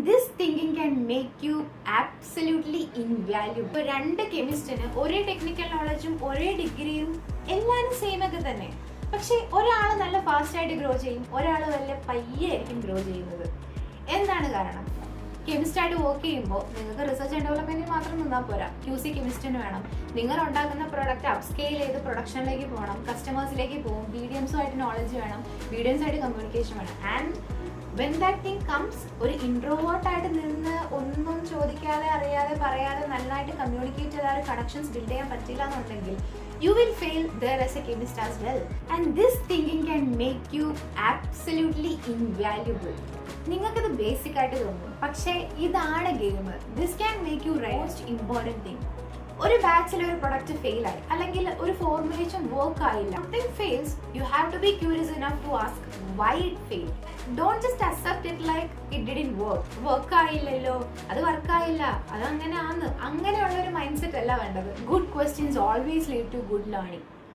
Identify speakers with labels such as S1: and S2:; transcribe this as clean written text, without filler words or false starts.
S1: this thinking can make you absolutely invaluable. ഇപ്പോൾ രണ്ട് കെമിസ്റ്റിന് ഒരേ ടെക്നിക്കൽ നോളജും ഒരേ ഡിഗ്രിയും എല്ലാവരും സെയിം ഒക്കെ തന്നെ. പക്ഷെ ഒരാൾ നല്ല ഫാസ്റ്റ് ആയിട്ട് ഗ്രോ ചെയ്യും, ഒരാൾ വലിയ പയ്യായിരിക്കും ഗ്രോ ചെയ്യുന്നത്. എന്താണ് കാരണം? കെമിസ്റ്റായിട്ട് വർക്ക് ചെയ്യുമ്പോൾ നിങ്ങൾക്ക് റിസർച്ച് ആൻഡ് ഡെവലപ്മെന്റിൽ മാത്രം നിന്നാൽ പോരാ, QC കെമിസ്റ്റിന് വേണം. നിങ്ങൾ ഉണ്ടാക്കുന്ന പ്രോഡക്റ്റ് അപ്സ്കെയിൽ ചെയ്ത് പ്രൊഡക്ഷനിലേക്ക് പോകണം, കസ്റ്റമേഴ്സിലേക്ക് പോകും, മീഡിയംസുമായിട്ട് നോളജ് വേണം, മീഡിയംസായിട്ട് കമ്മ്യൂണിക്കേഷൻ വേണം. And when that thing comes, ഒരു ഇൻട്രോവേർട്ടായിട്ട് നിന്ന് ഒന്നും ചോദിക്കാതെ അറിയാതെ പറയാതെ നന്നായിട്ട് കമ്മ്യൂണിക്കേറ്റ് ചെയ്ത ഒരു കണക്ഷൻസ് ബിൽഡ് ചെയ്യാൻ പറ്റില്ല എന്നുണ്ടെങ്കിൽ you will fail there as a chemist as well. And this thinking can make you absolutely invaluable. നിങ്ങൾക്കത് ബേസിക് ആയിട്ട് തോന്നും, പക്ഷേ ഇതാണ് game. This can make you most important thing. ഒരു ബാച്ചിൽ ഒരു പ്രൊഡക്റ്റ് ഫെയിൽ ആയി, അല്ലെങ്കിൽ ഒരു ഫോർമുലേഷൻ വർക്ക് ആയില്ല, something fails, you have to be curious enough to ask why it fail. Don't just accept it like it didn't work ആയില്ലല്ലോ, അത് വർക്കായില്ല, അത് അങ്ങനെയുള്ള ഒരു മൈൻഡ് സെറ്റ് അല്ല വേണ്ടത്. Good questions always lead to good learning.